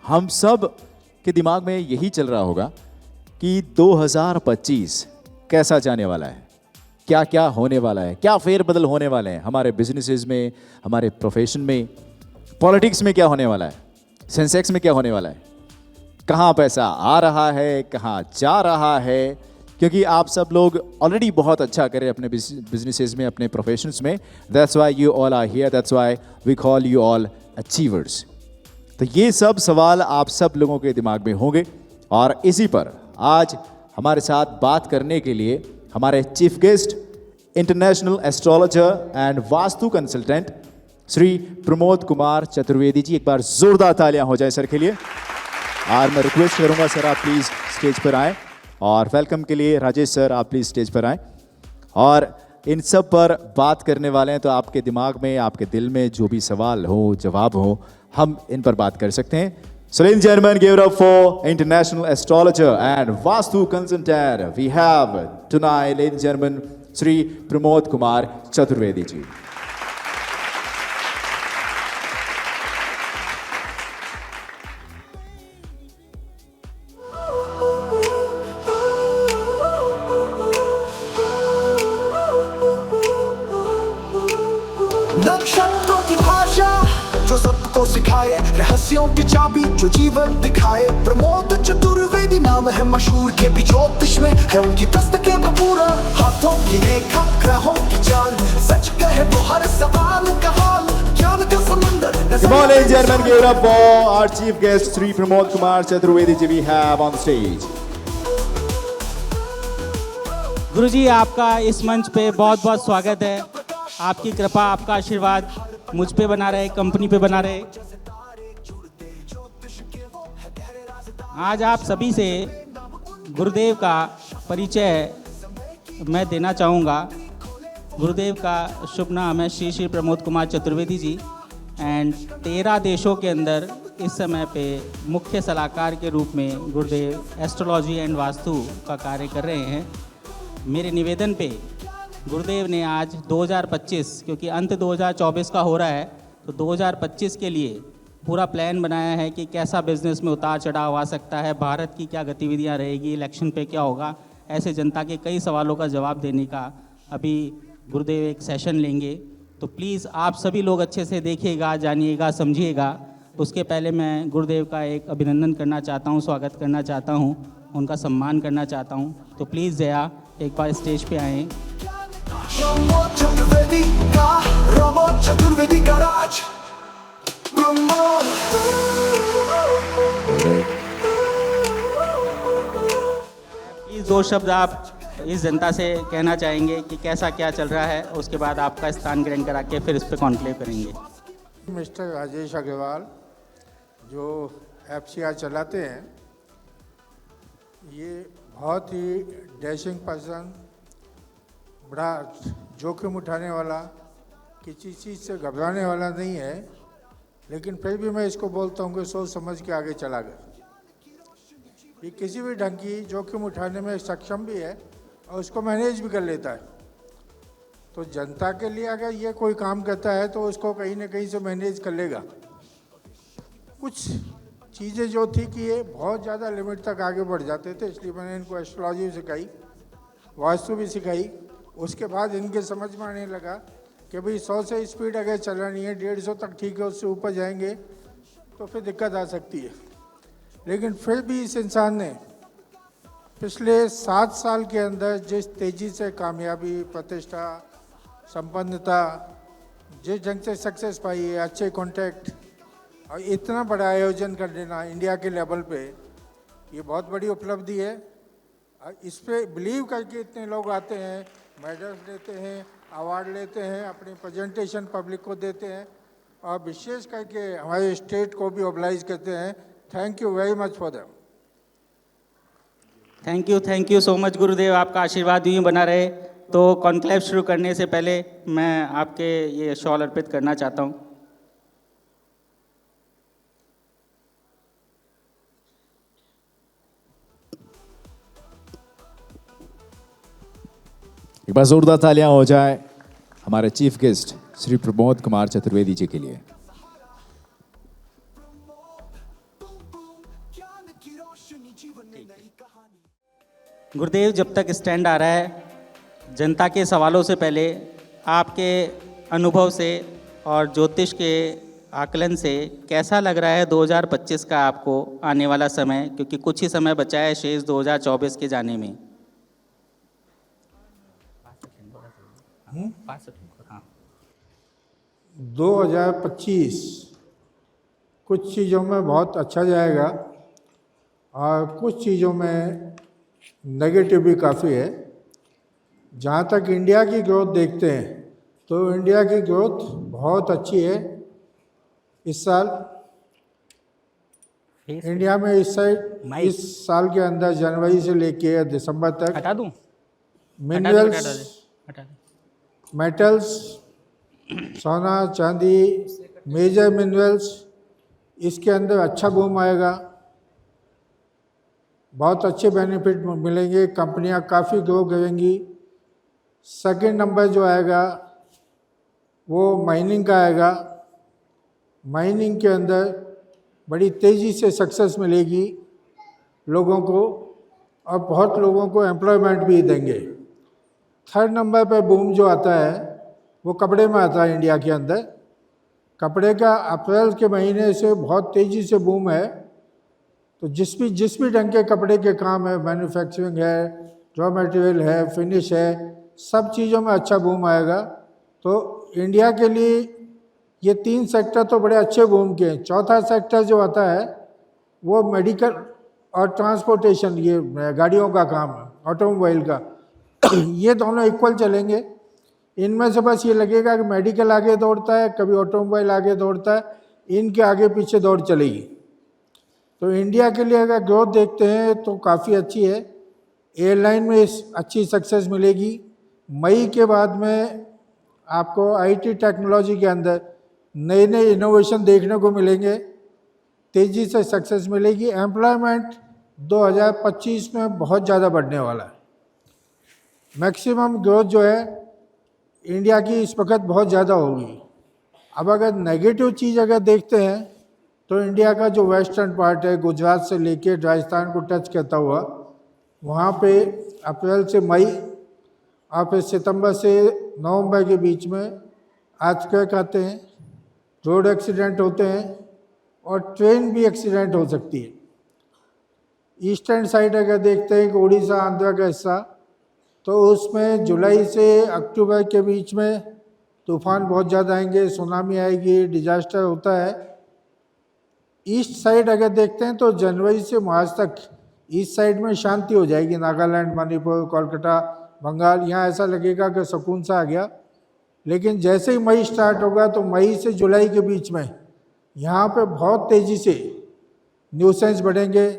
हम सब के दिमाग में यही चल रहा होगा कि 2025 कैसा जाने वाला है, क्या क्या होने वाला है, क्या फेरबदल होने वाले हैं हमारे बिजनेसेस में, हमारे प्रोफेशन में, पॉलिटिक्स में क्या होने वाला है, सेंसेक्स में क्या होने वाला है, कहाँ पैसा आ रहा है, कहाँ जा रहा है। क्योंकि आप सब लोग ऑलरेडी बहुत अच्छा करें अपने बिजनेसेस में, अपने प्रोफेशंस में। That's why you all are here, that's why we call you all achievers. तो ये सब सवाल आप सब लोगों के दिमाग में होंगे और इसी पर आज हमारे साथ बात करने के लिए हमारे chief guest, international astrologer and vastu consultant Shri Pramod Kumar Chaturvedi ji. एक बार जोरदार तालियां हो जाए सर के लिए। और मैं रिक्वेस्ट करूंगा सर आप प्लीज स्टेज पर आएँ और वेलकम के लिए राजेश सर आप प्लीज स्टेज पर आएँ। और इन सब पर बात करने वाले हैं तो आपके दिमाग में, आपके दिल में जो भी सवाल हो, जवाब हो, हम इन पर बात कर सकते हैं। So ladies and gentlemen, give it up for international astrologer and Vastu consultant. We have tonight, ladies and gentlemen, Sri Pramod Kumar Chaturvedi ji. नक्षत्रों की भाषा जो सबको सिखाए, रहस्यों की चाबी जो जीवन दिखाए। प्रमोद चतुर्वेदी नाम है मशहूर के भी ज्योतिष में है उनकी दस्तके पूरा। हाथों की रेखा, ग्रहों की चाल, सच कहे तो हर सवाल का हाल, ज्ञान का समंदर। Come on, ladies and gentlemen, give it up for our chief guest, Sri Pramod Kumar Chaturvedi ji. We have on the stage. गुरुजी, आपका इस मंच पे बहुत बहुत स्वागत है। आपकी कृपा, आपका आशीर्वाद मुझ पे बना रहे, कंपनी पे बना रहे। आज आप सभी से गुरुदेव का परिचय मैं देना चाहूँगा। गुरुदेव का शुभ नाम है श्री श्री प्रमोद कुमार चतुर्वेदी जी एंड 13 देशों के अंदर इस समय पे मुख्य सलाहकार के रूप में गुरुदेव एस्ट्रोलॉजी एंड वास्तु का कार्य कर रहे हैं। मेरे निवेदन पे गुरुदेव ने आज 2025, क्योंकि अंत 2024 का हो रहा है, तो 2025 के लिए पूरा प्लान बनाया है कि कैसा बिजनेस में उतार चढ़ाव आ सकता है, भारत की क्या गतिविधियां रहेगी, इलेक्शन पे क्या होगा, ऐसे जनता के कई सवालों का जवाब देने का अभी गुरुदेव एक सेशन लेंगे। तो प्लीज़ आप सभी लोग अच्छे से देखिएगा, जानिएगा, समझिएगा। उसके पहले मैं गुरुदेव का एक अभिनंदन करना चाहता हूँ, स्वागत करना चाहता हूँ, उनका सम्मान करना चाहता हूँ। तो प्लीज़ जया एक बार स्टेज पे आएँ। प्रमोद चतुर्वेदी का, प्रमोद चतुर्वेदी का राज। प्लीज़ 2 शब्द आप इस जनता से कहना चाहेंगे कि कैसा क्या चल रहा है, उसके बाद आपका स्थान ग्रहण करा के फिर इस पर कॉन्क्लेव करेंगे। मिस्टर राजेश अग्रवाल जो FCR चलाते हैं, ये बहुत ही डैशिंग पर्सन, बड़ा जोखिम उठाने वाला, किसी चीज़ से घबराने वाला नहीं है, लेकिन फिर भी मैं इसको बोलता हूँ कि सोच समझ के आगे चला गया। ये किसी भी ढंग की जोखिम उठाने में सक्षम भी है और उसको मैनेज भी कर लेता है। तो जनता के लिए अगर ये कोई काम करता है तो उसको कहीं ना कहीं से मैनेज कर लेगा। कुछ चीज़ें जो थी कि ये बहुत ज़्यादा लिमिट तक आगे बढ़ जाते थे, इसलिए मैंने इनको एस्ट्रोलॉजी सिखाई, वास्तु भी सिखाई। उसके बाद इनके समझ में आने लगा कि भाई 100 से स्पीड अगर चलानी है, 150 तक ठीक है, उससे ऊपर जाएंगे तो फिर दिक्कत आ सकती है। लेकिन फिर भी इस इंसान ने पिछले 7 साल के अंदर जिस तेज़ी से कामयाबी, प्रतिष्ठा, संपन्नता, जिस ढंग से सक्सेस पाई है, अच्छे कॉन्टैक्ट और इतना बड़ा आयोजन कर देना इंडिया के लेवल पे, ये बहुत बड़ी उपलब्धि है। और इस पर बिलीव करके इतने लोग आते हैं, मेडल्स लेते हैं, अवार्ड लेते हैं, अपनी प्रेजेंटेशन पब्लिक को देते हैं और विशेष करके हमारे स्टेट को भी ऑब्लाइज करते हैं। Thank you very much for them. Thank you so much गुरुदेव, आपका आशीर्वाद यूँ बना रहे। तो कॉन्क्लेव शुरू करने से पहले मैं आपके ये शॉल अर्पित करना चाहता हूँ। एक बार जोरदार तालियां हो जाए हमारे चीफ गेस्ट श्री प्रमोद कुमार चतुर्वेदी जी के लिए। गुरुदेव, जब तक स्टैंड आ रहा है, जनता के सवालों से पहले आपके अनुभव से और ज्योतिष के आकलन से कैसा लग रहा है 2025 का आपको आने वाला समय, क्योंकि कुछ ही समय बचा है शेष 2024 के जाने में। 2025 कुछ चीज़ों में बहुत अच्छा जाएगा और कुछ चीज़ों में नेगेटिव भी काफ़ी है। जहाँ तक इंडिया की ग्रोथ देखते हैं तो इंडिया की ग्रोथ बहुत अच्छी है इस साल। इंडिया में इस साल के अंदर जनवरी से लेके दिसंबर तक हटा दूं? मिनरल्स, मेटल्स, सोना चांदी, मेजर मिनरल्स, इसके अंदर अच्छा बूम आएगा। बहुत अच्छे बेनिफिट मिलेंगे, कंपनियां काफ़ी ग्रो करेंगी। सेकंड नंबर जो आएगा वो माइनिंग का आएगा। माइनिंग के अंदर बड़ी तेज़ी से सक्सेस मिलेगी लोगों को और बहुत लोगों को एम्प्लॉयमेंट भी देंगे। थर्ड नंबर पर बूम जो आता है वो कपड़े में आता है। इंडिया के अंदर कपड़े का अप्रैल के महीने से बहुत तेज़ी से बूम है। तो जिस भी ढंग के कपड़े के काम है, मैन्युफैक्चरिंग है, रॉ मटेरियल है, फिनिश है, सब चीज़ों में अच्छा बूम आएगा। तो इंडिया के लिए ये 3 सेक्टर तो बड़े अच्छे बूम के हैं। चौथा सेक्टर जो आता है वो मेडिकल और ट्रांसपोर्टेशन, ये गाड़ियों का काम है, ऑटोमोबाइल का। ये दोनों इक्वल चलेंगे। इनमें से बस ये लगेगा कि मेडिकल आगे दौड़ता है, कभी ऑटोमोबाइल आगे दौड़ता है, इनके आगे पीछे दौड़ चलेगी। तो इंडिया के लिए अगर ग्रोथ देखते हैं तो काफ़ी अच्छी है। एयरलाइन में अच्छी सक्सेस मिलेगी। मई के बाद में आपको आईटी टेक्नोलॉजी के अंदर नए नए इनोवेशन देखने को मिलेंगे, तेज़ी से सक्सेस मिलेगी। एम्प्लॉयमेंट 2025 में बहुत ज़्यादा बढ़ने वाला है। मैक्सिमम ग्रोथ जो है इंडिया की इस वक्त बहुत ज़्यादा होगी। अब अगर नेगेटिव चीज़ अगर देखते हैं तो इंडिया का जो वेस्टर्न पार्ट है, गुजरात से लेके राजस्थान को टच करता हुआ, वहाँ पे अप्रैल से मई और फिर सितंबर से नवंबर के बीच में अर्थक्वेक आते हैं, रोड एक्सीडेंट होते हैं और ट्रेन भी एक्सीडेंट हो सकती है। ईस्टर्न साइड अगर देखते हैं कि उड़ीसा आंध्र का हिस्सा, तो उसमें जुलाई से अक्टूबर के बीच में तूफान बहुत ज़्यादा आएंगे, सुनामी आएगी, डिजास्टर होता है। ईस्ट साइड अगर देखते हैं तो जनवरी से मार्च तक ईस्ट साइड में शांति हो जाएगी। नागालैंड, मणिपुर, कोलकाता, बंगाल, यहाँ ऐसा लगेगा कि सुकून सा आ गया। लेकिन जैसे ही मई स्टार्ट होगा तो मई से जुलाई के बीच में यहाँ पे बहुत तेज़ी से न्यूसेंस बढ़ेंगे,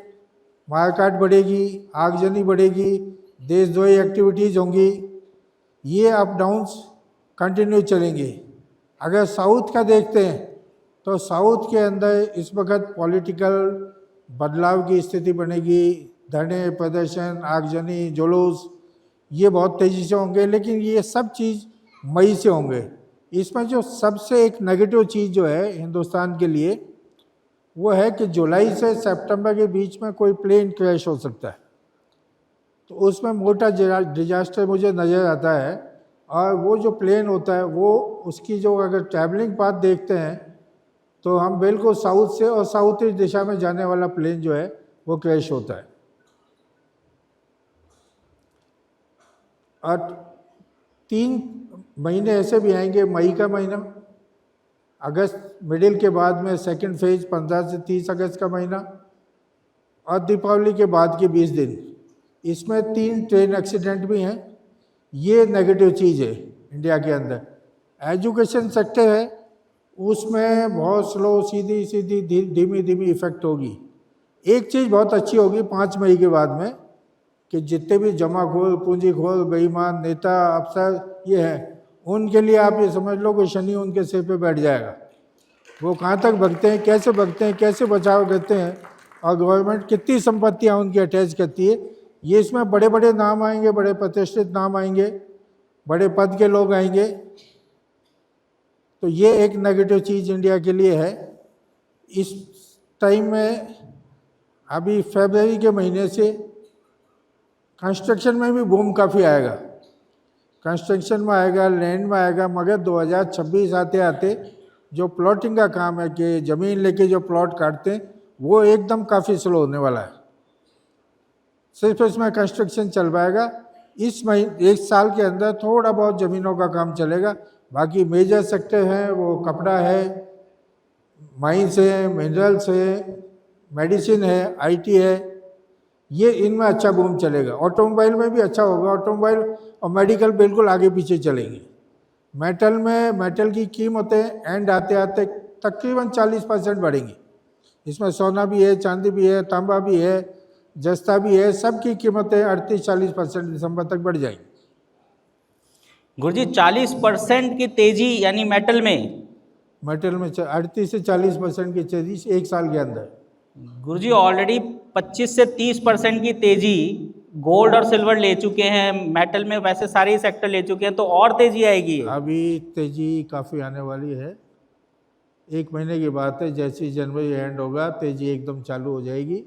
मारकाट बढ़ेगी, आगजनी बढ़ेगी, देशद्रोही एक्टिविटीज़ होंगी। ये अप डाउन्स कंटिन्यू चलेंगे। अगर साउथ का देखते हैं तो साउथ के अंदर इस वक्त पॉलिटिकल बदलाव की स्थिति बनेगी। धरने, प्रदर्शन, आगजनी, जुलूस, ये बहुत तेज़ी से होंगे। लेकिन ये सब चीज़ मई से होंगे। इसमें जो सबसे एक नेगेटिव चीज़ जो है हिंदुस्तान के लिए वो है कि जुलाई से सितंबर के बीच में कोई प्लेन क्रैश हो सकता है। तो उसमें मोटा डिजास्टर मुझे नज़र आता है। और वो जो प्लेन होता है वो उसकी जो अगर ट्रैवलिंग पाथ देखते हैं तो हम बिल्कुल साउथ से और साउथ ईस्ट दिशा में जाने वाला प्लेन जो है वो क्रैश होता है। और 3 महीने ऐसे भी आएंगे, मई का महीना, अगस्त मिडिल के बाद में सेकंड फेज 15 से 30 अगस्त का महीना, और दीपावली के बाद के 20 दिन, इसमें 3 ट्रेन एक्सीडेंट भी हैं। ये नेगेटिव चीज़ है इंडिया के अंदर। एजुकेशन सेक्टर है उसमें बहुत स्लो, सीधी सीधी धीमी धीमी इफेक्ट होगी। एक चीज़ बहुत अच्छी होगी 5 मई के बाद में कि जितने भी जमाखोर, पूंजीखोर, बेईमान नेता, अफसर ये हैं, उनके लिए आप ये समझ लो कि शनि उनके सिर पे बैठ जाएगा। वो कहाँ तक भगते हैं, कैसे बचाव करते हैं और गवर्नमेंट कितनी संपत्तियाँ उनकी अटैच करती है, ये इसमें बड़े बड़े नाम आएंगे, बड़े प्रतिष्ठित नाम आएंगे, बड़े पद के लोग आएंगे। तो ये एक नेगेटिव चीज़ इंडिया के लिए है। इस टाइम में अभी फरवरी के महीने से कंस्ट्रक्शन में भी बूम काफ़ी आएगा, कंस्ट्रक्शन में आएगा, लैंड में आएगा, मगर 2026 आते आते जो प्लॉटिंग का काम है कि ज़मीन लेके जो प्लॉट काटते हैं वो एकदम काफ़ी स्लो होने वाला है। सिर्फ इसमें कंस्ट्रक्शन चल पाएगा। इस महीने 1 साल के अंदर थोड़ा बहुत ज़मीनों का काम चलेगा, बाकी मेजर सेक्टर हैं वो कपड़ा है, माइंस है, मिनरल्स है, मेडिसिन है, आईटी है, ये इनमें अच्छा बूम चलेगा। ऑटोमोबाइल में भी अच्छा होगा, ऑटोमोबाइल और मेडिकल बिल्कुल आगे पीछे चलेंगे। मेटल में मेटल की कीमतें एंड आते आते तकरीबन 40% बढ़ेंगी। इसमें सोना भी है, चांदी भी है, तांबा भी है, जस्ता भी है, सब की कीमतें 38-40% दिसंबर तक बढ़ जाएंगी। गुरुजी 40% की तेजी यानी मेटल में, मेटल में 38 से 40% की तेजी 1 साल के अंदर। गुरुजी ऑलरेडी 25 से 30% की तेजी गोल्ड और सिल्वर ले चुके हैं, मेटल में वैसे सारे ही सेक्टर ले चुके हैं, तो और तेजी आएगी। अभी तेजी काफ़ी आने वाली है, 1 महीने की बात है, जैसे जनवरी एंड होगा तेजी एकदम चालू हो जाएगी।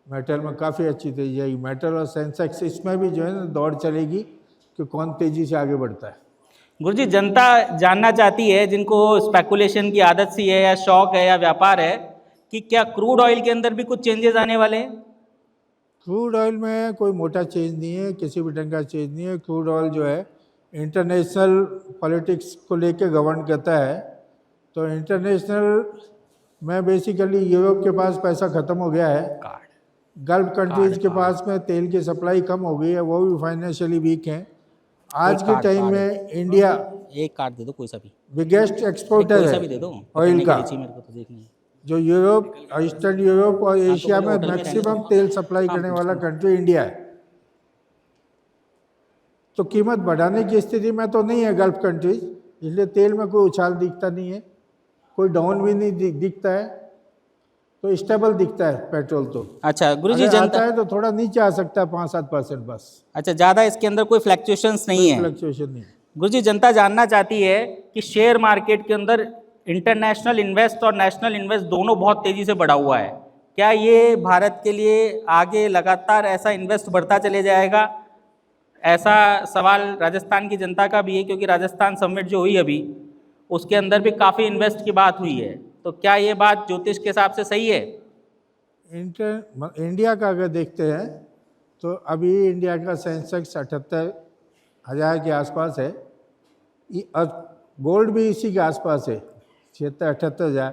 मेटल में काफ़ी अच्छी तेजी आएगी, मेटल और सेंसेक्स इसमें भी जो है ना दौड़ चलेगी कि कौन तेजी से आगे बढ़ता है। गुरुजी जनता जानना चाहती है, जिनको स्पेकुलेशन की आदत सी है या शौक है या व्यापार है, कि क्या क्रूड ऑयल के अंदर भी कुछ चेंजेस आने वाले हैं? क्रूड ऑयल में कोई मोटा चेंज नहीं है, किसी भी ढंग का चेंज नहीं है। क्रूड ऑयल जो है इंटरनेशनल पॉलिटिक्स को लेके गवर्न करता है, तो इंटरनेशनल में बेसिकली यूरोप के पास पैसा ख़त्म हो गया है, गल्फ कंट्रीज के पास में तेल की सप्लाई कम हो गई है, वो भी फाइनेंशियली वीक हैं। आज के टाइम में इंडिया एक कार्ड दे दो कोई सा भी, बिगेस्ट एक्सपोर्टर कोई सा है भी दे दो, ऑयल का, मेरे को तो देखनी है। जो यूरोप, ईस्टर्न यूरोप और एशिया में होटल में मैक्सिमम तेल सप्लाई करने वाला कंट्री इंडिया है। तो कीमत बढ़ाने की स्थिति में तो नहीं है गल्फ कंट्रीज, इसलिए तेल में कोई उछाल दिखता नहीं है, कोई डाउन भी नहीं दिखता है, तो स्टेबल दिखता है पेट्रोल। तो अच्छा गुरुजी अगर जनता आता है तो थोड़ा नीचे आ सकता है 5-7% बस, अच्छा, ज़्यादा इसके अंदर कोई फ्लक्चुएशंस नहीं है। फ्लक्चुएशन नहीं। गुरुजी जनता जानना चाहती है कि शेयर मार्केट के अंदर इंटरनेशनल इन्वेस्ट और नेशनल इन्वेस्ट दोनों बहुत तेज़ी से बढ़ा हुआ है, क्या ये भारत के लिए आगे लगातार ऐसा इन्वेस्ट बढ़ता चले जाएगा? ऐसा सवाल राजस्थान की जनता का भी है, क्योंकि राजस्थान समिट जो हुई अभी उसके अंदर भी काफ़ी इन्वेस्ट की बात हुई है, तो क्या ये बात ज्योतिष के हिसाब से सही है? इंडिया का अगर देखते हैं तो अभी इंडिया का सेंसेक्स 78,000 के आसपास है, गोल्ड भी इसी के आसपास है, 76-78,000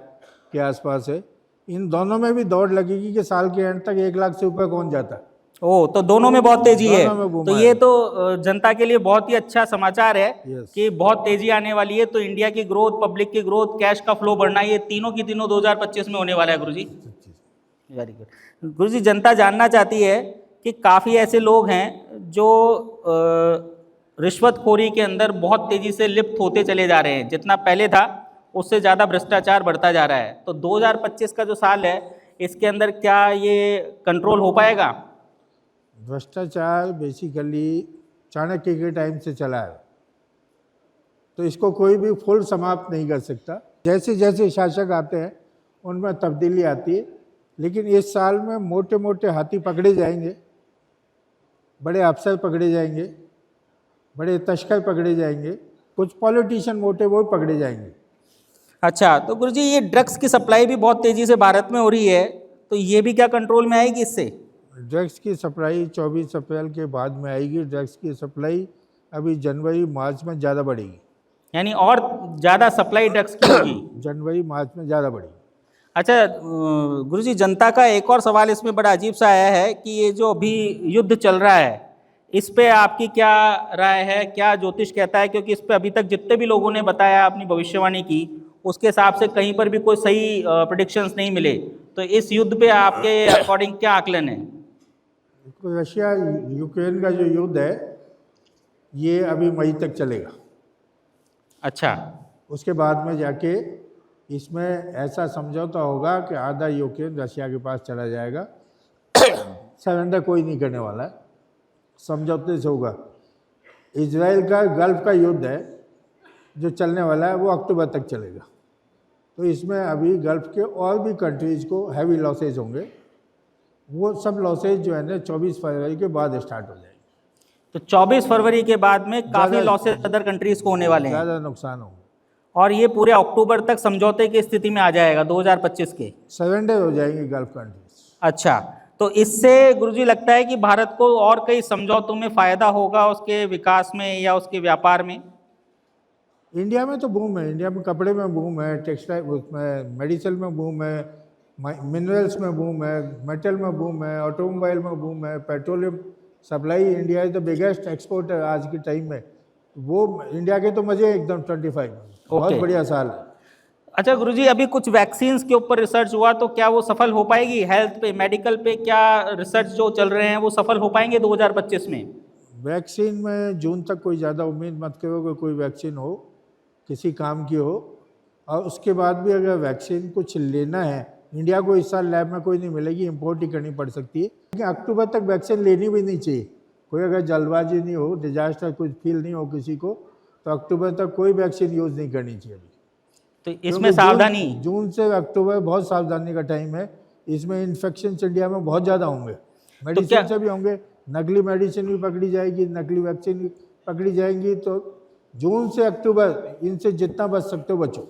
के आसपास है। इन दोनों में भी दौड़ लगेगी कि साल के एंड तक 1 लाख से ऊपर कौन जाता है। ओ, तो दोनों में बहुत तेजी है, दोनों में boom तो आएगा। ये तो जनता के लिए बहुत ही अच्छा समाचार है Yes. कि बहुत तेजी आने वाली है। तो इंडिया की ग्रोथ, पब्लिक की ग्रोथ, कैश का फ्लो बढ़ना, ये तीनों की तीनों 2025 में होने वाला है। गुरुजी वेरी गुड। गुरुजी जनता जानना चाहती है कि काफ़ी ऐसे लोग हैं जो रिश्वतखोरी के अंदर बहुत तेजी से लिप्त होते चले जा रहे हैं, जितना पहले था उससे ज़्यादा भ्रष्टाचार बढ़ता जा रहा है। तो 2025 का जो साल है इसके अंदर क्या ये कंट्रोल हो पाएगा? भ्रष्टाचार बेसिकली चाणक्य के टाइम से चला है, तो इसको कोई भी फुल समाप्त नहीं कर सकता। जैसे जैसे शासक आते हैं उनमें तब्दीली आती है, लेकिन इस साल में मोटे मोटे हाथी पकड़े जाएंगे, बड़े अफसर पकड़े जाएंगे, बड़े तस्कर पकड़े जाएंगे, कुछ पॉलिटिशियन मोटे वो पकड़े जाएंगे। अच्छा, तो गुरुजी ये ड्रग्स की सप्लाई भी बहुत तेज़ी से भारत में हो रही है, तो ये भी क्या कंट्रोल में आएगी इससे? ड्रग्स की सप्लाई 24 अप्रैल के बाद में आएगी। ड्रग्स की सप्लाई अभी जनवरी मार्च में ज़्यादा बढ़ेगी, यानी और ज़्यादा सप्लाई ड्रग्स की होगी जनवरी मार्च में ज़्यादा बढ़ेगी। अच्छा गुरुजी, जनता का एक और सवाल इसमें बड़ा अजीब सा आया है कि ये जो अभी युद्ध चल रहा है इस पे आपकी क्या राय है, क्या ज्योतिष कहता है? क्योंकि इस पे अभी तक जितने भी लोगों ने बताया, अपनी भविष्यवाणी की, उसके हिसाब से कहीं पर भी कोई सही प्रेडिक्शंस नहीं मिले। तो इस युद्ध पे आपके अकॉर्डिंग क्या आकलन है? रशिया यूक्रेन का जो युद्ध है ये अभी मई तक चलेगा। अच्छा, उसके बाद में जाके इसमें ऐसा समझौता होगा कि आधा यूक्रेन रशिया के पास चला जाएगा। सरेंडर कोई नहीं करने वाला है, समझौते से होगा। इजराइल का गल्फ का युद्ध है जो चलने वाला है, वो अक्टूबर तक चलेगा। तो इसमें अभी गल्फ के और भी कंट्रीज़ को हैवी लॉसेज होंगे। वो सब लॉसेज जो है ना 24 फरवरी के बाद स्टार्ट हो जाएंगे। तो 24 फरवरी के बाद में काफी ज़्यादा- लॉसेस अदर कंट्रीज को होने वाले हैं ज़्यादा नुकसान होगा। और ये पूरे अक्टूबर तक समझौते की स्थिति में आ जाएगा 2025 के। सरेंडर हो जाएंगे गल्फ कंट्रीज। अच्छा, तो इससे गुरुजी लगता है कि भारत को और कई समझौतों में फायदा होगा उसके विकास में या उसके व्यापार में? इंडिया में तो बूम है, इंडिया में कपड़े में बूम है, टेक्सटाइल उसमें मेडिसिन में बूम है, मिनरल्स में बूम है, मेटल में बूम है, ऑटोमोबाइल में बूम है, petroleum supply. India is the biggest exporter आज के टाइम में। वो इंडिया के तो मजे एकदम 25 बहुत Okay. बढ़िया साल है। अच्छा गुरुजी, अभी कुछ वैक्सीन्स के ऊपर रिसर्च हुआ, तो क्या वो सफल हो पाएगी? हेल्थ पे, मेडिकल पे क्या रिसर्च जो चल रहे हैं वो सफल हो पाएंगे 2025 में? वैक्सीन में जून तक कोई ज़्यादा उम्मीद मत करो कि कोई वैक्सीन हो किसी काम की हो। और उसके बाद भी अगर वैक्सीन कुछ लेना है, इंडिया को इस साल लैब में कोई नहीं मिलेगी, इंपोर्ट ही करनी पड़ सकती है। लेकिन अक्टूबर तक वैक्सीन लेनी भी नहीं चाहिए। कोई अगर जल्दबाजी नहीं हो, डिजास्टर कुछ फील नहीं हो किसी को, तो अक्टूबर तक कोई वैक्सीन यूज़ नहीं करनी चाहिए। तो इसमें क्योंकि सावधानी। जून से अक्टूबर बहुत सावधानी का टाइम है। इसमें इन्फेक्शन इंडिया में बहुत ज़्यादा होंगे, मेडिसिन से भी होंगे, नकली मेडिसिन भी पकड़ी जाएगी, नकली वैक्सीन भी पकड़ी जाएंगी। तो जून से अक्टूबर इनसे जितना बच सकते हो बचो।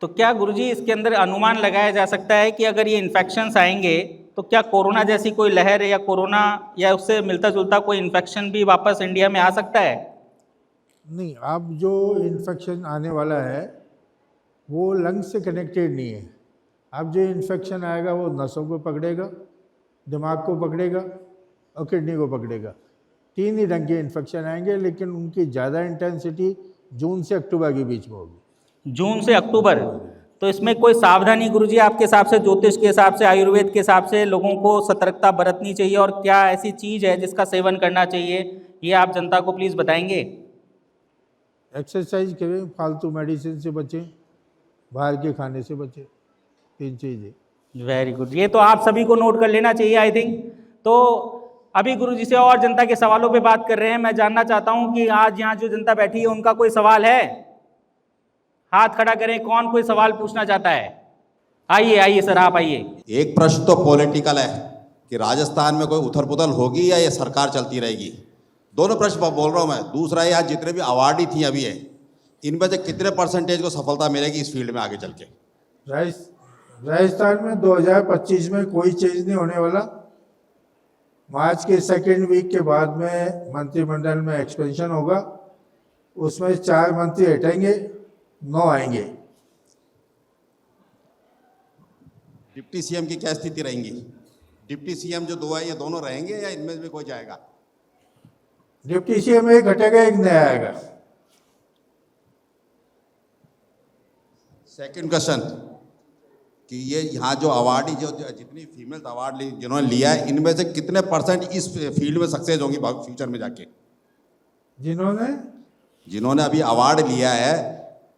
तो क्या गुरुजी इसके अंदर अनुमान लगाया जा सकता है कि अगर ये इन्फेक्शंस आएंगे तो क्या कोरोना जैसी कोई लहर या कोरोना या उससे मिलता जुलता कोई इन्फेक्शन भी वापस इंडिया में आ सकता है? नहीं, अब जो इन्फेक्शन आने वाला है वो लंग्स से कनेक्टेड नहीं है। अब जो इन्फेक्शन आएगा वो नसों को पकड़ेगा, दिमाग को पकड़ेगा और किडनी को पकड़ेगा। 3 ही ढंग के इन्फेक्शन आएंगे, लेकिन उनकी ज़्यादा इंटेंसिटी जून से अक्टूबर के बीच में होगी। जून से अक्टूबर। तो इसमें कोई सावधानी गुरुजी आपके हिसाब से, ज्योतिष के हिसाब से, आयुर्वेद के हिसाब से लोगों को सतर्कता बरतनी चाहिए, और क्या ऐसी चीज़ है जिसका सेवन करना चाहिए, ये आप जनता को प्लीज़ बताएंगे? एक्सरसाइज करें, फालतू मेडिसिन से बचें, बाहर के खाने से बचें। 3 चीज़ें। वेरी गुड, ये तो आप सभी को नोट कर लेना चाहिए आई थिंक। तो अभी गुरुजी से और जनता के सवालों पे बात कर रहे हैं। मैं जानना चाहता हूं कि आज यहाँ जो जनता बैठी है उनका कोई सवाल है? हाथ खड़ा करें, कौन कोई सवाल पूछना चाहता है? आइए आइए सर, आप आइए। एक प्रश्न तो पॉलिटिकल है कि राजस्थान में कोई उथल पुथल होगी या ये सरकार चलती रहेगी। दोनों प्रश्न बोल रहा हूँ मैं। दूसरा, यहाँ जितने भी अवार्डी थी अभी है, इनमें से कितने परसेंटेज को सफलता मिलेगी इस फील्ड में आगे चल के? राजस्थान में 2025 में कोई चेंज नहीं होने वाला। मार्च के 2nd वीक के बाद में मंत्रिमंडल में एक्सपेंशन होगा। उसमें 4 मंत्री हटेंगे, 9 आएंगे। डिप्टी सीएम की क्या स्थिति रहेंगी? डिप्टी सीएम जो 2 है, ये दोनों रहेंगे या इनमें भी कोई जाएगा? डिप्टी सीएम एक हटेगा, एक नया आएगा। सेकंड क्वेश्चन कि ये यहाँ जो अवार्डी जो जितनी फीमेल अवार्ड जिन्होंने लिया है, इनमें से कितने परसेंट इस फील्ड में सक्सेस होंगी फ्यूचर में जाके? जिन्होंने अभी अवार्ड लिया है,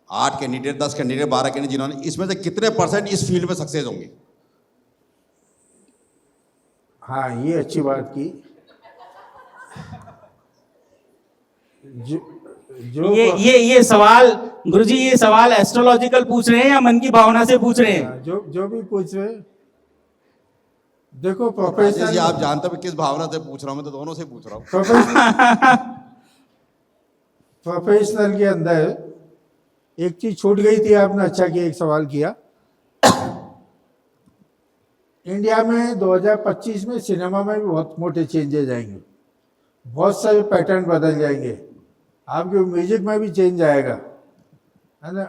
8 कैंडिडेट, 10 कैंडिडेट, 12 कैंडिडेट, जिन्होंने, इसमें से कितने परसेंट इस फील्ड में सक्सेस होंगे? हाँ, ये अच्छी बात की। ये सवाल गुरुजी, ये सवाल एस्ट्रोलॉजिकल पूछ रहे हैं या मन की भावना से पूछ रहे हैं? जो भी पूछ रहे, देखो राजेश जी, प्रोफेशनल, आप जानते हो किस भावना से पूछ रहा हूँ? मैं तो दोनों से पूछ रहा हूँ। प्रोफेशनल के अंदर एक चीज छूट गई थी, आपने अच्छा किया एक सवाल किया। इंडिया में 2025 में सिनेमा में भी बहुत मोटे चेंजेस आएंगे, बहुत सारे पैटर्न बदल जाएंगे, आपके म्यूजिक में भी चेंज आएगा, है ना।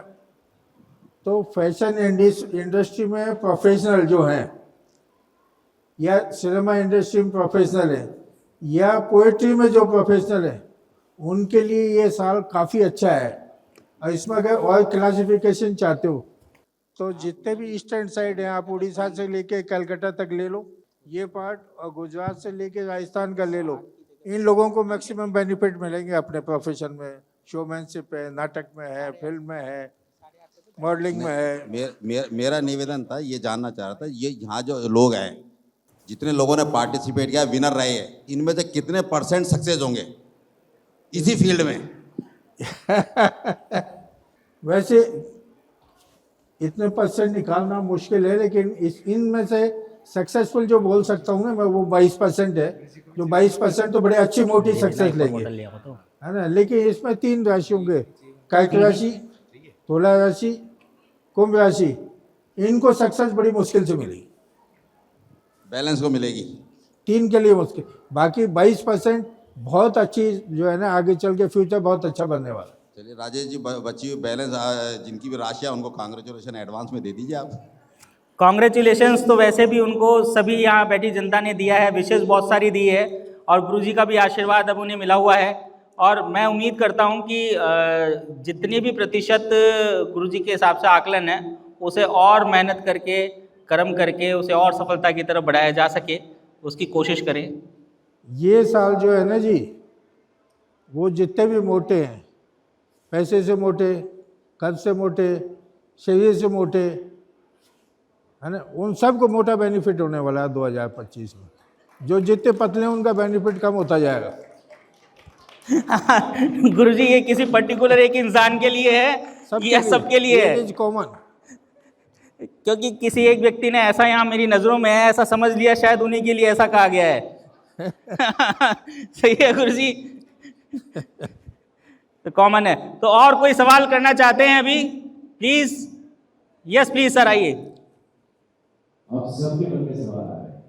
तो फैशन इंडस्ट्री में प्रोफेशनल जो हैं, या सिनेमा इंडस्ट्री में प्रोफेशनल है, या पोएट्री में जो प्रोफेशनल है, उनके लिए ये साल काफ़ी अच्छा है। और इसमें अगर और क्लासिफिकेशन चाहते हो तो जितने भी ईस्टर्न साइड हैं, आप उड़ीसा से लेके कलकत्ता तक ले लो ये पार्ट, और गुजरात से लेके राजस्थान का ले लो, इन लोगों को मैक्सिमम बेनिफिट मिलेंगे अपने प्रोफेशन में। शोमैनशिप है, नाटक में है, फिल्म में है, मॉडलिंग में है। मेरा निवेदन था, ये जानना चाह रहा था, ये यहाँ जो लोग हैं, जितने लोगों ने पार्टिसिपेट किया, विनर रहे हैं, इनमें से कितने परसेंट सक्सेस होंगे इसी फील्ड में? वैसे इतने परसेंट निकालना मुश्किल है, लेकिन इनमें से सक्सेसफुल जो बोल सकता हूँ ना मैं, वो 22% है। जो 22% तो बड़े अच्छी मोटी सक्सेस लेंगे, है ना। लेकिन इसमें 3 राशियों के, कर्क राशि, तुला राशि, कुंभ राशि, इनको सक्सेस बड़ी मुश्किल से मिलेगी। बैलेंस को मिलेगी। 3 के लिए मुश्किल, बाकी 22% बहुत अच्छी जो है ना, आगे चल के फ्यूचर बहुत अच्छा बनने वाला है। चलिए राजेश जी, बची हुई बैलेंस जिनकी भी राशि है उनको कांग्रेचुलेशन एडवांस में दे दीजिए आप। कॉन्ग्रेचुलेशंस तो वैसे भी उनको सभी यहाँ बैठी जनता ने दिया है, विशेष बहुत सारी दी है, और गुरुजी का भी आशीर्वाद अब उन्हें मिला हुआ है। और मैं उम्मीद करता हूँ कि जितने भी प्रतिशत गुरुजी के हिसाब से आकलन है, उसे और मेहनत करके, कर्म करके उसे और सफलता की तरफ बढ़ाया जा सके, उसकी कोशिश करें। ये साल जो है ना जी, वो जितने भी मोटे हैं, पैसे से मोटे, कद से मोटे, शरीर से मोटे, है ना, उन सब को मोटा बेनिफिट होने वाला है 2025 में। जो जितने पतले हैं उनका बेनिफिट कम होता जाएगा। गुरुजी, ये किसी पर्टिकुलर एक इंसान के लिए है या सबके लिए है? Is common. क्योंकि किसी एक व्यक्ति ने ऐसा यहाँ मेरी नज़रों में है, ऐसा समझ लिया, शायद उन्हीं के लिए ऐसा कहा गया है। सही है गुरुजी, तो कॉमन है। तो और कोई सवाल करना चाहते हैं अभी? प्लीज, यस प्लीज सर, आइए। अब सबके मन में सवाल आ रहे हैं।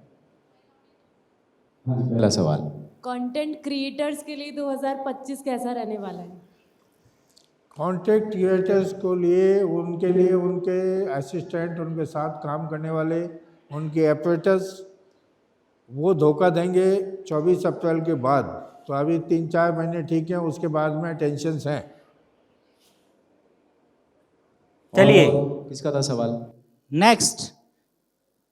हाँ जी, पहला सवाल, कंटेंट क्रिएटर्स के लिए 2025 कैसा रहने वाला है? कॉन्टेंट क्रिएटर्स को लिए उनके असिस्टेंट, उनके साथ काम करने वाले, उनके ऑपरेटर्स, वो धोखा देंगे 24 अप्रैल के बाद। तो अभी 3-4 महीने ठीक हैं, उसके बाद में टेंशन्स हैं। चलिए, किसका था सवाल? नेक्स्ट।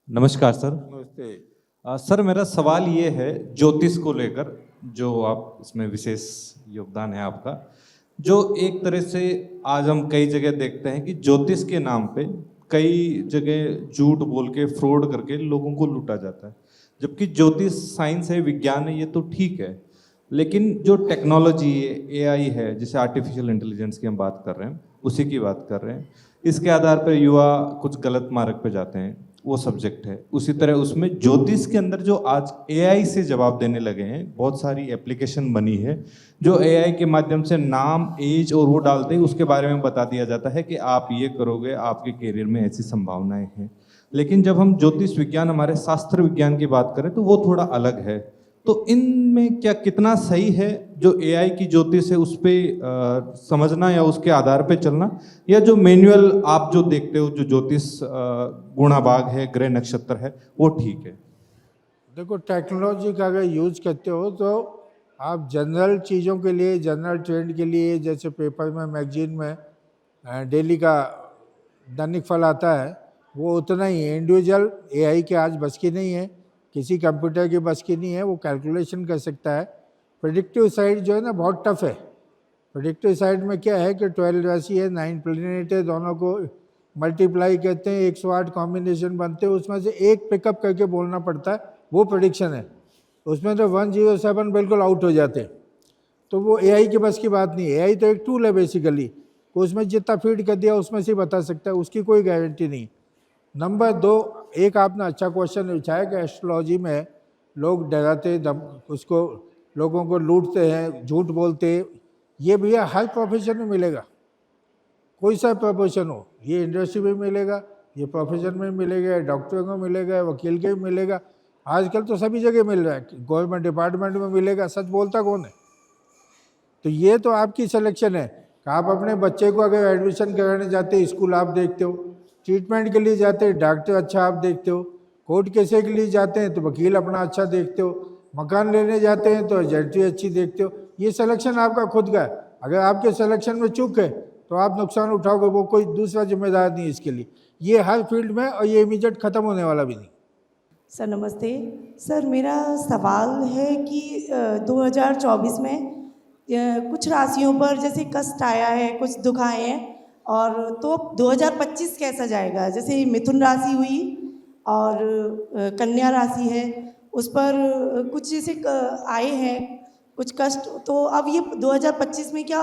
नमस्कार सर। नमस्ते। सर मेरा सवाल ये है ज्योतिष को लेकर, जो आप इसमें विशेष योगदान है आपका, जो एक तरह से आज हम कई जगह देखते हैं कि ज्योतिष के नाम पे कई जगह झूठ बोल के, फ्रॉड करके लोगों को लूटा जाता है। जबकि ज्योतिष साइंस है, विज्ञान है, ये तो ठीक है, लेकिन जो टेक्नोलॉजी है, एआई है, जिसे आर्टिफिशियल इंटेलिजेंस की हम बात कर रहे हैं, उसी की बात कर रहे हैं, इसके आधार पर युवा कुछ गलत मार्ग पे जाते हैं, वो सब्जेक्ट है। उसी तरह उसमें ज्योतिष के अंदर जो आज एआई से जवाब देने लगे हैं, बहुत सारी एप्लीकेशन बनी है जो एआई के माध्यम से नाम, एज और वो डालते हैं, उसके बारे में बता दिया जाता है कि आप ये करोगे, आपके करियर में ऐसी संभावनाएं हैं। लेकिन जब हम ज्योतिष विज्ञान, हमारे शास्त्र विज्ञान की बात करें तो वो थोड़ा अलग है। तो इनमें क्या कितना सही है जो एआई की ज्योतिष है उस पर समझना या उसके आधार पे चलना, या जो मैनुअल आप जो देखते हो, जो ज्योतिष गुणा भाग है, ग्रह नक्षत्र है, वो ठीक है? देखो, टेक्नोलॉजी का अगर यूज करते हो तो आप जनरल चीज़ों के लिए, जनरल ट्रेंड के लिए, जैसे पेपर में, मैगजीन में डेली का दैनिक फल आता है, वो उतना ही है। इंडिविजुअल एआई के आज बस की नहीं है, किसी कंप्यूटर की बस की नहीं है, वो कैलकुलेशन कर सकता है। प्रेडिक्टिव साइड जो है ना, बहुत टफ है। प्रेडिक्टिव साइड में क्या है कि 12 राशि है, 9 प्लेनेट है, दोनों को मल्टीप्लाई करते हैं, 108 कॉम्बिनेशन बनते हैं, उसमें से एक पिकअप करके बोलना पड़ता है, वो प्रेडिक्शन है। उसमें तो 107 बिल्कुल आउट हो जाते हैं। तो वो एआई की बस की बात नहीं है। एआई तो एक टूल है बेसिकली, उसमें जितना फीड कर दिया उसमें से ही बता सकता है, उसकी कोई गारंटी नहीं। नंबर 2, एक आपने अच्छा क्वेश्चन पूछा कि एस्ट्रोलॉजी में लोग डराते, उसको लोगों को लूटते हैं, झूठ बोलते हैं। ये भैया हर प्रोफेशन में मिलेगा, कोई सा प्रोफेशन हो, ये इंडस्ट्री में मिलेगा, ये प्रोफेशन में मिलेगा, डॉक्टर को मिलेगा, वकील के भी मिलेगा, आजकल तो सभी जगह मिल रहा है, गवर्नमेंट डिपार्टमेंट में मिलेगा। सच बोलता कौन है? तो ये तो आपकी सिलेक्शन है। आप अपने बच्चे को अगर एडमिशन कराने जाते हैं, स्कूल आप देखते हो, ट्रीटमेंट के लिए जाते हैं, डॉक्टर अच्छा आप देखते हो, कोर्ट केसे के लिए जाते हैं तो वकील अपना अच्छा देखते हो, मकान लेने जाते हैं तो एजेंट्री अच्छी देखते हो। ये सिलेक्शन आपका खुद का है। अगर आपके सिलेक्शन में चूक है तो आप नुकसान उठाओगे, वो कोई दूसरा जिम्मेदार नहीं है इसके लिए। ये हर फील्ड में, और ये इमीडिएट ख़त्म होने वाला भी नहीं। सर नमस्ते। सर मेरा सवाल है कि 2024 में कुछ राशियों पर जैसे कष्ट आया है, कुछ दुख आए हैं, और तो 2025 कैसा जाएगा? जैसे मिथुन राशि हुई और कन्या राशि है, उस पर कुछ जैसे आए हैं कुछ कष्ट, तो अब ये 2025 में क्या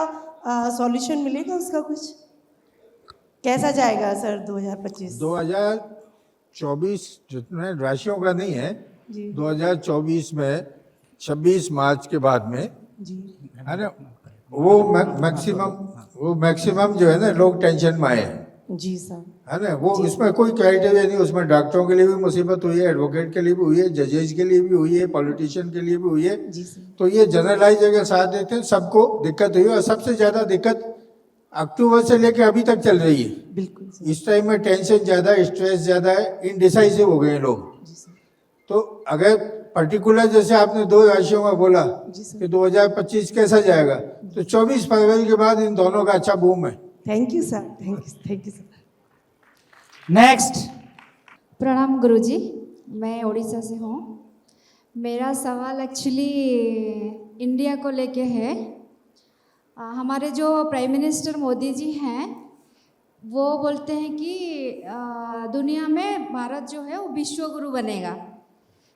सॉल्यूशन मिलेगा उसका? कुछ कैसा जाएगा सर 2025? 24 जितने राशियों का नहीं है, जी 2024 में 26 मार्च के बाद में जी है ना, वो मैक्सिमम जो है ना लोग टेंशन में आए हैं, जी सर। है ना। वो इसमें कोई क्राइटेरिया नहीं, उसमें डॉक्टरों के लिए भी मुसीबत हुई है, एडवोकेट के लिए भी हुई है, जजेस के लिए भी हुई है, पॉलिटिशियन के लिए भी हुई है। जी सर। तो ये जनरलाइज अगर साथ देते हैं सबको दिक्कत हुई है, और सबसे ज़्यादा दिक्कत अक्टूबर से लेकर अभी तक चल रही है। बिल्कुल सर। इस टाइम में टेंशन ज़्यादा है, स्ट्रेस ज़्यादा है, इनडिसाइसिव हो गए हैं लोग। जी सर। तो अगर पर्टिकुलर जैसे आपने 2 राशियों में बोला जी सर। कि 2025 कैसा जाएगा, तो 24 फरवरी के बाद इन दोनों का अच्छा बूम है। Thank you sir, thank you sir. Next. प्रणाम गुरुजी, मैं उड़ीसा से हूँ। मेरा सवाल एक्चुअली इंडिया को लेके है। हमारे जो प्राइम मिनिस्टर मोदी जी हैं वो बोलते हैं कि दुनिया में भारत जो है वो विश्व गुरु बनेगा,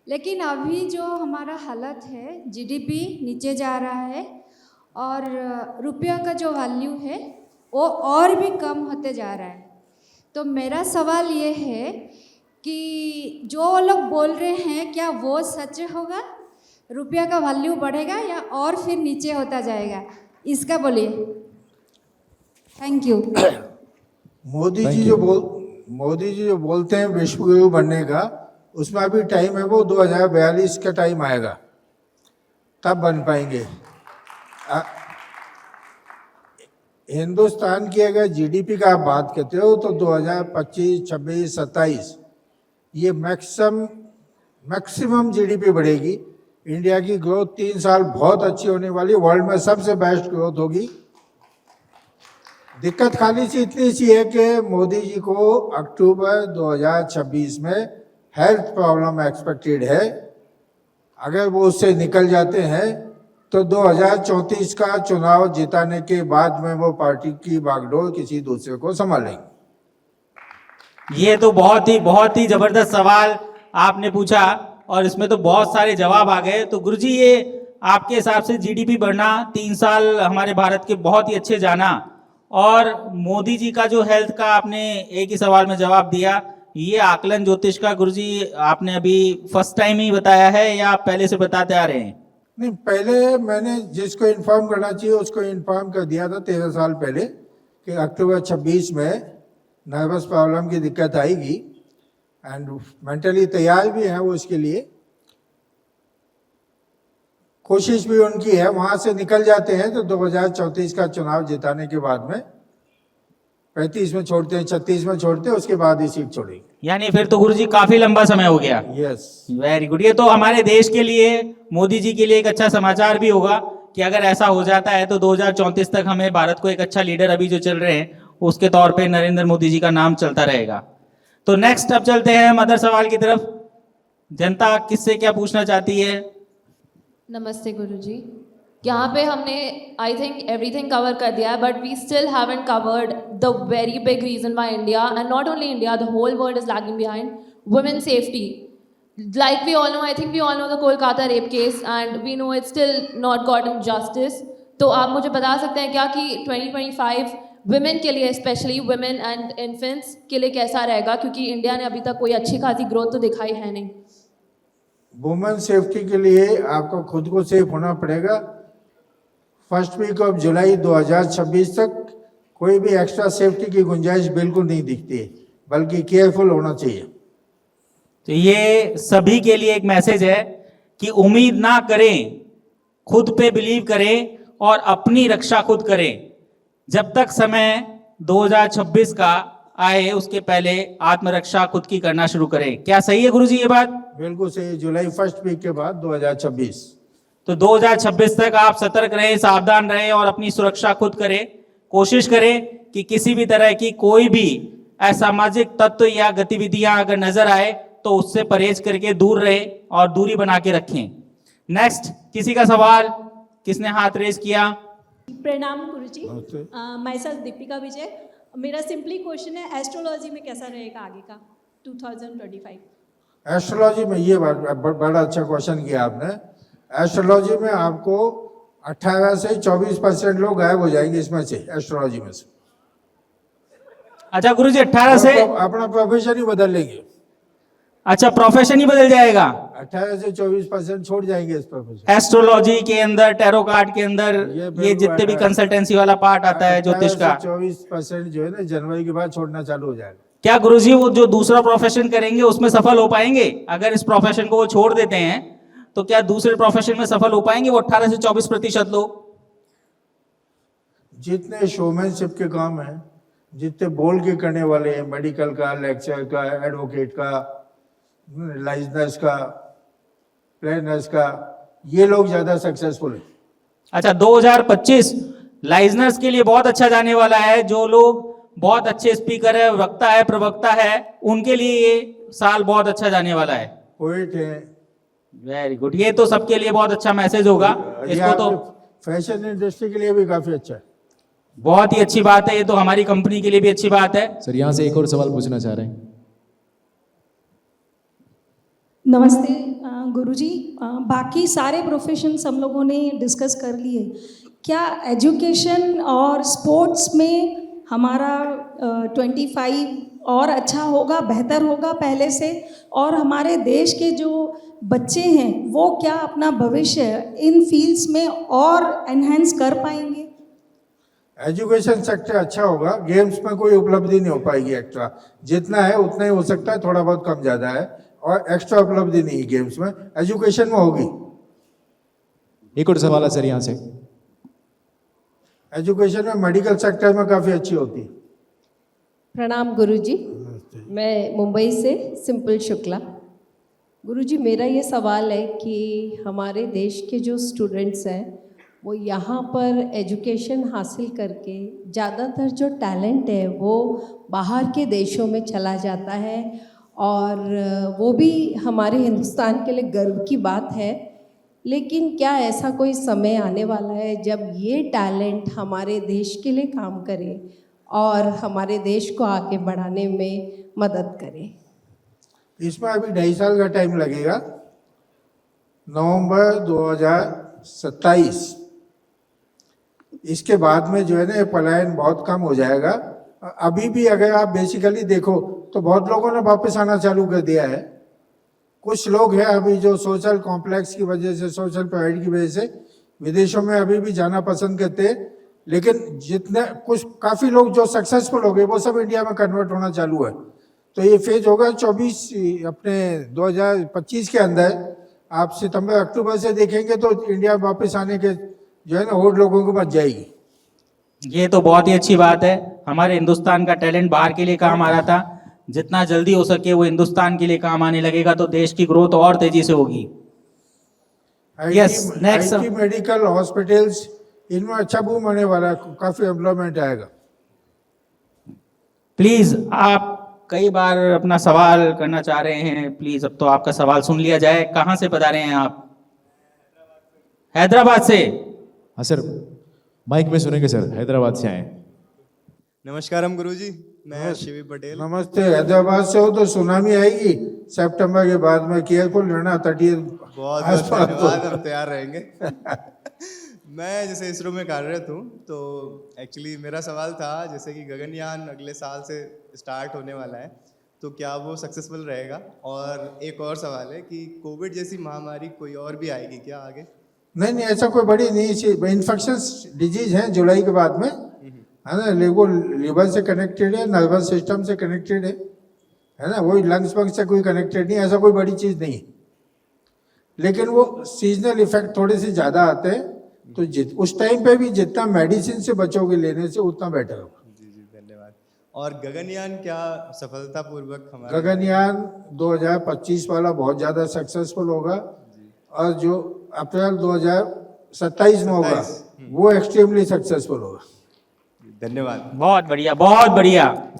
लेकिन अभी जो हमारा हालत है जीडीपी नीचे जा रहा है और रुपया का जो वैल्यू है वो और भी कम होते जा रहा है। तो मेरा सवाल ये है कि जो लोग बोल रहे हैं क्या वो सच होगा, रुपया का वैल्यू बढ़ेगा या और फिर नीचे होता जाएगा, इसका बोलिए। Thank you. मोदी जी जो बोलते हैं विश्व गुरु बनने का, उसमें अभी टाइम है, वो 2042 का टाइम आएगा तब बन पाएंगे। हिंदुस्तान की अगर जीडीपी का आप बात करते हो तो 2025, 26, 27 ये मैक्सिमम जीडीपी बढ़ेगी। इंडिया की ग्रोथ 3 साल बहुत अच्छी होने वाली, वर्ल्ड में सबसे बेस्ट ग्रोथ होगी। दिक्कत खाली सी इतनी सी है कि मोदी जी को अक्टूबर 2026 में हेल्थ प्रॉब्लम एक्सपेक्टेड है। अगर वो उससे निकल जाते हैं तो 2034 का चुनाव जिताने के बाद में वो पार्टी की बागडोर किसी दूसरे को संभालेंगे। ये तो बहुत ही जबरदस्त सवाल आपने पूछा और इसमें तो बहुत सारे जवाब आ गए। तो गुरुजी, ये आपके हिसाब से जीडीपी बढ़ना 3 साल हमारे भारत के बहुत ही अच्छे जाना, और मोदी जी का जो हेल्थ का आपने एक ही सवाल में जवाब दिया, ये आकलन ज्योतिष का गुरुजी आपने अभी फर्स्ट टाइम ही बताया है या आप पहले से बताते आ रहे हैं? नहीं, पहले मैंने जिसको इन्फॉर्म करना चाहिए उसको इन्फॉर्म कर दिया था 13 साल पहले कि अक्टूबर 26 में नर्वस प्रॉब्लम की दिक्कत आएगी, एंड मेंटली तैयार भी हैं वो इसके लिए। कोशिश भी उनकी है, वहाँ से निकल जाते हैं तो 2034 का चुनाव जिताने के बाद में 35 में छोड़ते हैं, 36 में छोड़ते हैं, उसके बाद ही सीट छोड़ेंगे। यानी फिर तो गुरुजी काफी लंबा समय हो गया। Yes, very good. ये तो हमारे देश के लिए, मोदी जी के लिए एक अच्छा समाचार भी होगा कि अगर ऐसा हो जाता है तो 2034 तक हमें भारत को एक अच्छा लीडर अभी जो चल रहे हैं उसके तौर पे नरेंद्र मोदी जी का नाम चलता रहेगा। तो नेक्स्ट अब चलते हैं मदर सवाल की तरफ। जनता किससे क्या पूछना चाहती है? नमस्ते गुरुजी, यहाँ पे हमने आई थिंक एवरीथिंग कवर कर दिया है, but we still haven't covered the very big reason why India and not only India, the whole world is lagging behind, women safety. Like we all know, I think we all know the Kolkata rape case and we know it's still not gotten justice. तो आप मुझे बता सकते हैं क्या कि 2025 women के लिए, स्पेशली women and infants के लिए कैसा रहेगा, क्योंकि इंडिया ने अभी तक कोई अच्छी खासी ग्रोथ तो दिखाई है नहीं। वुमेन सेफ्टी के लिए आपको खुद को सेफ होना पड़ेगा। फर्स्ट वीक ऑफ जुलाई 2026 तक कोई भी एक्स्ट्रा सेफ्टी की गुंजाइश बिल्कुल नहीं दिखती है, बल्कि केयरफुल होना चाहिए। तो ये सभी के लिए एक मैसेज है कि उम्मीद ना करें, खुद पे बिलीव करें और अपनी रक्षा खुद करें। जब तक समय 2026 का आए उसके पहले आत्मरक्षा खुद की करना शुरू करें। क्या सही है गुरुजी ये बात? बिल्कुल सही। जुलाई फर्स्ट वीक के बाद 2026। तो 2026 तक आप सतर्क रहें, सावधान रहें और अपनी सुरक्षा खुद करें। कोशिश करें कि किसी भी तरह की कोई भी असामाजिक तत्व या गतिविधियां अगर नजर आए तो उससे परहेज करके दूर रहे और दूरी बना के रखें। नेक्स्ट, किसी का सवाल? किसने हाथ रेज किया? प्रणाम गुरुजी, माय सेल्फ दीपिका विजय। मेरा सिंपली क्वेश्चन है, एस्ट्रोलॉजी में कैसा रहेगा आगे का 2025? एस्ट्रोलॉजी में ये बड़ा अच्छा क्वेश्चन किया आपने। एस्ट्रोलॉजी में आपको 18 से 24% लोग गायब हो जाएंगे इसमें से, एस्ट्रोलॉजी में से। अच्छा गुरुजी, 18 से अपना प्रोफेशन ही बदल लेंगे। अच्छा, प्रोफेशन ही बदल जाएगा? 18 से 24% छोड़ जाएंगे इस प्रोफेशन। एस्ट्रोलॉजी के अंदर, टैरो कार्ड के अंदर, ये जितने भी कंसल्टेंसी वाला पार्ट आता है ज्योतिष का, 24% जो है ना जनवरी के बाद छोड़ना चालू हो जाएगा। क्या गुरुजी वो जो दूसरा प्रोफेशन करेंगे उसमें सफल हो पाएंगे? अगर इस प्रोफेशन को वो छोड़ देते हैं तो क्या दूसरे प्रोफेशन में सफल हो पाएंगे वो 18 से 24% लोग? जितने शोमैनशिप के काम हैं, जितने बोल के करने वाले हैं, मेडिकल का, लेक्चर का, एडवोकेट का, लाइसेंस का, प्लानर्स का, ये लोग ज्यादा सक्सेसफुल हैं। अच्छा, 2025 लाइजनर्स के लिए बहुत अच्छा जाने वाला है। जो लोग बहुत अच्छे स्पीकर है, वक्ता है, प्रवक्ता है, उनके लिए ये साल बहुत अच्छा जाने वाला है। पोएट है। वेरी गुड, ये तो सबके लिए बहुत अच्छा मैसेज होगा। इसको तो फैशन इंडस्ट्री के लिए भी काफी अच्छा है। बहुत ही अच्छी बात है, ये तो हमारी कंपनी के लिए भी अच्छी बात है। सर यहाँ से एक और सवाल पूछना चाह रहे हैं। नमस्ते गुरुजी, बाकी सारे प्रोफेशंस हम लोगों ने डिस्कस कर लिए। क्या एजुकेशन और स्पोर्ट्स में हमारा 25 और अच्छा होगा, बेहतर होगा पहले से? और हमारे देश के जो बच्चे हैं वो क्या अपना भविष्य इन फील्ड्स में और एनहेंस कर पाएंगे? एजुकेशन सेक्टर अच्छा होगा, गेम्स में कोई उपलब्धि नहीं हो पाएगी एक्स्ट्रा। जितना है उतना ही हो सकता है, थोड़ा बहुत कम ज़्यादा है, और एक्स्ट्रा उपलब्धि नहीं है गेम्स में, एजुकेशन में होगी। एक और सवाल है सर यहाँ से। एजुकेशन में मेडिकल सेक्टर में काफ़ी अच्छी होती है। प्रणाम गुरुजी, मैं मुंबई से सिंपल शुक्ला। गुरुजी, मेरा ये सवाल है कि हमारे देश के जो स्टूडेंट्स हैं वो यहाँ पर एजुकेशन हासिल करके ज़्यादातर जो टैलेंट है वो बाहर के देशों में चला जाता है, और वो भी हमारे हिंदुस्तान के लिए गर्व की बात है। लेकिन क्या ऐसा कोई समय आने वाला है जब ये टैलेंट हमारे देश के लिए काम करे और हमारे देश को आगे बढ़ाने में मदद करे? इसमें अभी 2.5 साल का टाइम लगेगा। नवंबर 2027 इसके बाद में जो है ना पलायन बहुत कम हो जाएगा। अभी भी अगर आप बेसिकली देखो तो बहुत लोगों ने वापस आना चालू कर दिया है। कुछ लोग हैं अभी जो सोशल कॉम्प्लेक्स की वजह से, सोशल प्राइड की वजह से विदेशों में अभी भी जाना पसंद करते हैं, लेकिन जितने कुछ काफ़ी लोग जो सक्सेसफुल हो गए वो सब इंडिया में कन्वर्ट होना चालू है। तो ये फेज होगा 2025 के अंदर। आप सितंबर अक्टूबर से देखेंगे तो इंडिया वापस आने के जो है ना होड़ लोगों को बच जाएगी। ये तो बहुत ही अच्छी बात है। हमारे हिंदुस्तान का टैलेंट बाहर के लिए काम आ रहा था, जितना जल्दी हो सके वो हिंदुस्तान के लिए काम आने लगेगा तो देश की ग्रोथ और तेजी से होगी। Yes, next. IT, medical, hospitals, इनमें अच्छा बूम आने वाला है, काफी एम्प्लॉयमेंट आएगा। प्लीज, आप कई बार अपना सवाल करना चाह रहे हैं, प्लीज अब तो आपका सवाल सुन लिया जाए। कहाँ से बता रहे हैं आप? हैदराबाद से। हाँ सर, माइक में सुनेंगे सर, हैदराबाद से आए। नमस्कारम गुरुजी, मैं शिवी पटेल। नमस्ते। हैदराबाद से हो तो सुनामी आएगी सितंबर के बाद में, केयरफुल रहना तटीय। बहुत धन्यवाद, हम तैयार रहेंगे। मैं जैसे इसरो में कार्यरत हूँ, तो एक्चुअली मेरा सवाल था जैसे कि गगनयान अगले साल से स्टार्ट होने वाला है, तो क्या वो सक्सेसफुल रहेगा? और एक और सवाल है कि कोविड जैसी महामारी कोई और भी आएगी क्या आगे? नहीं, ऐसा कोई बड़ी नहीं, इन्फेक्शस डिजीज है जुलाई के बाद में, है ना। वो लिवर से कनेक्टेड है, नर्वस सिस्टम से कनेक्टेड है ना, वही लंग्स वंग्स से कोई कनेक्टेड नहीं, ऐसा कोई बड़ी चीज़ नहीं है। लेकिन वो सीजनल इफेक्ट थोड़े से ज़्यादा आते हैं, तो उस टाइम पे भी जितना मेडिसिन से बचोगे लेने से उतना बेटर होगा। जी जी, धन्यवाद। और गगनयान क्या सफलतापूर्वक हमारा? गगनयान 2025 वाला बहुत ज़्यादा सक्सेसफुल होगा, और जो अप्रैल 2027 में होगा वो एक्सट्रीमली सक्सेसफुल होगा। धन्यवाद। बहुत बढ़िया, बहुत बढ़िया।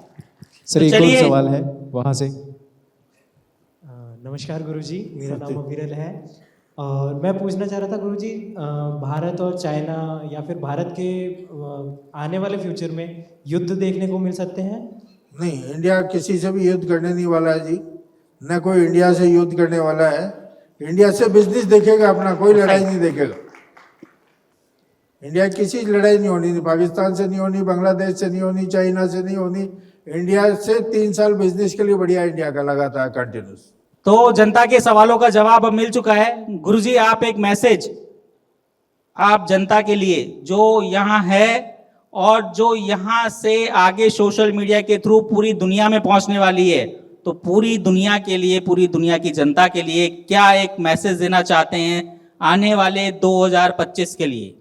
सर एक और सवाल है वहाँ से। नमस्कार गुरुजी, मेरा नाम अविरल है और मैं पूछना चाह रहा था गुरुजी, भारत और चाइना या फिर भारत के आने वाले फ्यूचर में युद्ध देखने को मिल सकते हैं? नहीं, इंडिया किसी से भी युद्ध करने नहीं वाला है जी, न कोई इंडिया से युद्ध करने वाला है। इंडिया से बिजनेस देखेगा अपना, कोई लड़ाई नहीं देखेगा। इंडिया किसी लड़ाई नहीं होनी, पाकिस्तान से नहीं होनी, बांग्लादेश से नहीं होनी, चाइना से नहीं होनी। इंडिया से 3 साल बिजनेस के लिए बढ़िया इंडिया का लगातार कंटिन्यूस। तो जनता के सवालों का जवाब अब मिल चुका है। गुरुजी, आप एक मैसेज आप जनता के लिए जो यहाँ है और जो यहाँ से आगे सोशल मीडिया के थ्रू पूरी दुनिया में पहुंचने वाली है, तो पूरी दुनिया के लिए, पूरी दुनिया की जनता के लिए क्या एक मैसेज देना चाहते हैं आने वाले 2025 के लिए?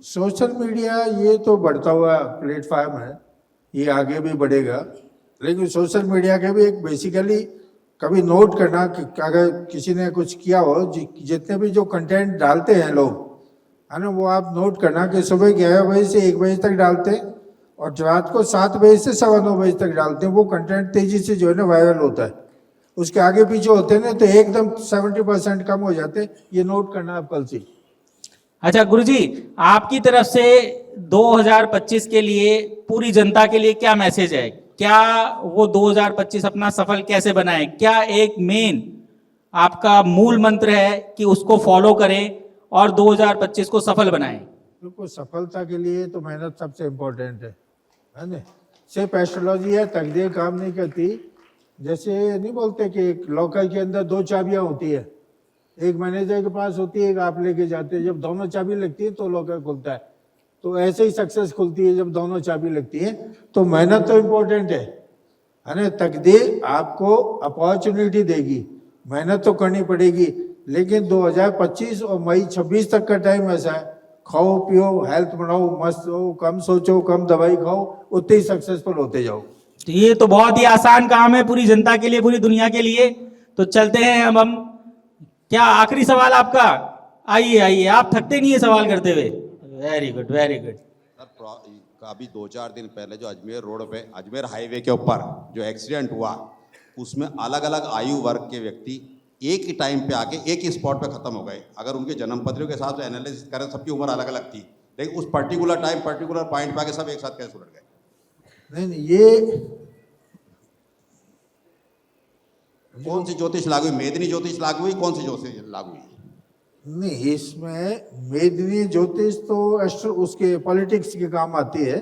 सोशल मीडिया ये तो बढ़ता हुआ प्लेटफॉर्म है, ये आगे भी बढ़ेगा, लेकिन सोशल मीडिया के भी एक बेसिकली कभी नोट करना कि अगर किसी ने कुछ किया हो, जितने भी जो कंटेंट डालते हैं लोग, है ना, वो आप नोट करना कि सुबह 11 बजे से 1 बजे तक डालते हैं और रात को 7 बजे से 9:15 बजे तक डालते हैं। वो कंटेंट तेजी से जो है ना वायरल होता है, उसके आगे पीछे होते हैं ना तो एकदम 70% कम हो जाते हैं। ये नोट करना आप कल से। अच्छा गुरुजी, आपकी तरफ से 2025 के लिए पूरी जनता के लिए क्या मैसेज है? क्या वो 2025 अपना सफल कैसे बनाए? क्या एक मेन आपका मूल मंत्र है कि उसको फॉलो करें और 2025 को सफल बनाएं? देखो, सफलता के लिए तो मेहनत सबसे इम्पोर्टेंट है ना। सिर्फ एस्ट्रोलॉजी या तकदीर काम नहीं करती। जैसे नहीं बोलते कि एक लॉकर के अंदर 2 चाबियां होती है, एक मैनेजर के पास होती है, एक आप लेके जाते हैं। जब दोनों चाबी लगती है तो लॉकर खुलता है। तो ऐसे ही सक्सेस खुलती है जब दोनों चाबी लगती है। तो मेहनत तो इम्पोर्टेंट है ना। तकदीर आपको अपॉर्चुनिटी देगी, मेहनत तो करनी पड़ेगी, लेकिन 2025 और मई 26 तक का टाइम ऐसा है, खाओ पियो, हेल्थ बनाओ, मस्त हो, कम सोचो, कम दवाई खाओ, उतने ही सक्सेसफुल होते जाओ। तो ये तो बहुत ही आसान काम है पूरी जनता के लिए, पूरी दुनिया के लिए। तो चलते हैं अब हम। क्या आखिरी सवाल आपका? आइए आइए, आप थकते नहीं है सवाल करते हुए। Very good, very good. Sir, अभी 2-4 दिन पहले जो अजमेर रोड पे, अजमेर हाईवे के ऊपर जो एक्सीडेंट हुआ, उसमें अलग अलग आयु वर्ग के व्यक्ति एक ही टाइम पे आके एक ही स्पॉट पे खत्म हो गए। अगर उनके जन्म पत्रियों के हिसाब से एनालिसिस करें, सबकी उम्र अलग अलग थी, लेकिन उस पर्टिकुलर टाइम पर्टिकुलर पॉइंट पे आके सब एक साथ कैसे उलट गए? नहीं, ये कौन सी ज्योतिष लागू हुई? मेदिनी ज्योतिष लागू हुई? कौन सी ज्योतिष लागू हुई? नहीं, इसमें मेदिनी ज्योतिष तो एस्ट्रो उसके पॉलिटिक्स के काम आती है,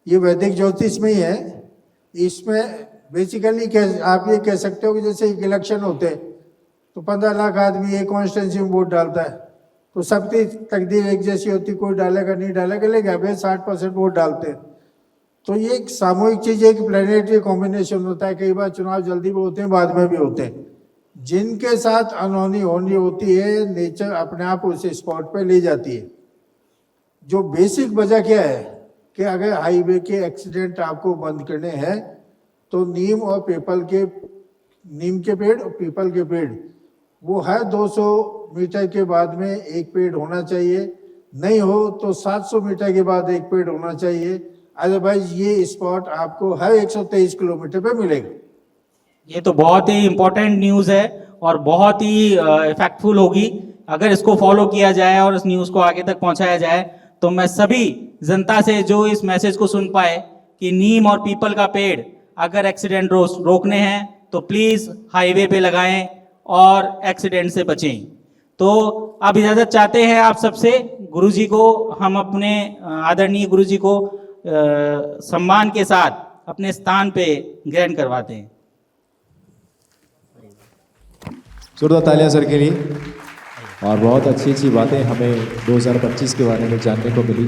ये वैदिक ज्योतिष में ही है। इसमें बेसिकली आप ये कह सकते हो कि जैसे एक इलेक्शन होते हैं तो 15 लाख आदमी एक कॉन्स्टिट्यूंसी में वोट डालता है, तो सबकी तकदीर एक जैसी होती, कोई डालेगा नहीं डालेगा, लेकिन अभी 60% वोट डालते हैं। तो ये एक सामूहिक चीज़ है, एक प्लानिटरी कॉम्बिनेशन होता है। कई बार चुनाव जल्दी भी होते हैं, बाद में भी होते हैं। जिनके साथ अनहोनी होनी होती है, नेचर अपने आप उस स्पॉट पे ले जाती है। जो बेसिक वजह क्या है कि अगर हाईवे के एक्सीडेंट आपको बंद करने हैं तो नीम के पेड़ और पीपल के पेड़ वो हर 200 मीटर के बाद में एक पेड़ होना चाहिए। नहीं हो तो 700 मीटर के बाद एक पेड़ होना चाहिए। अदरवाइज ये स्पॉट आपको हर 123 किलोमीटर पे मिलेगा। ये तो बहुत ही इम्पोर्टेंट न्यूज़ है और बहुत ही इफेक्टफुल होगी। अगर इसको फॉलो किया जाए और इस न्यूज़ को आगे तक पहुंचाया जाए, तो मैं सभी जनता से जो इस मैसेज को सुन पाए कि नीम और पीपल का पेड़ अगर एक्सीडेंट रोकने हैं तो प्लीज़ हाईवे पे लगाएं और एक्सीडेंट से बचें। तो अब इजाज़त चाहते हैं आप सबसे। गुरुजी को हम अपने आदरणीय गुरुजी को सम्मान के साथ अपने स्थान पे ग्रहण करवाते हैं। जोरदार तालियां सर के लिए। और बहुत अच्छी अच्छी बातें हमें 2025 के बारे में जानने को मिली।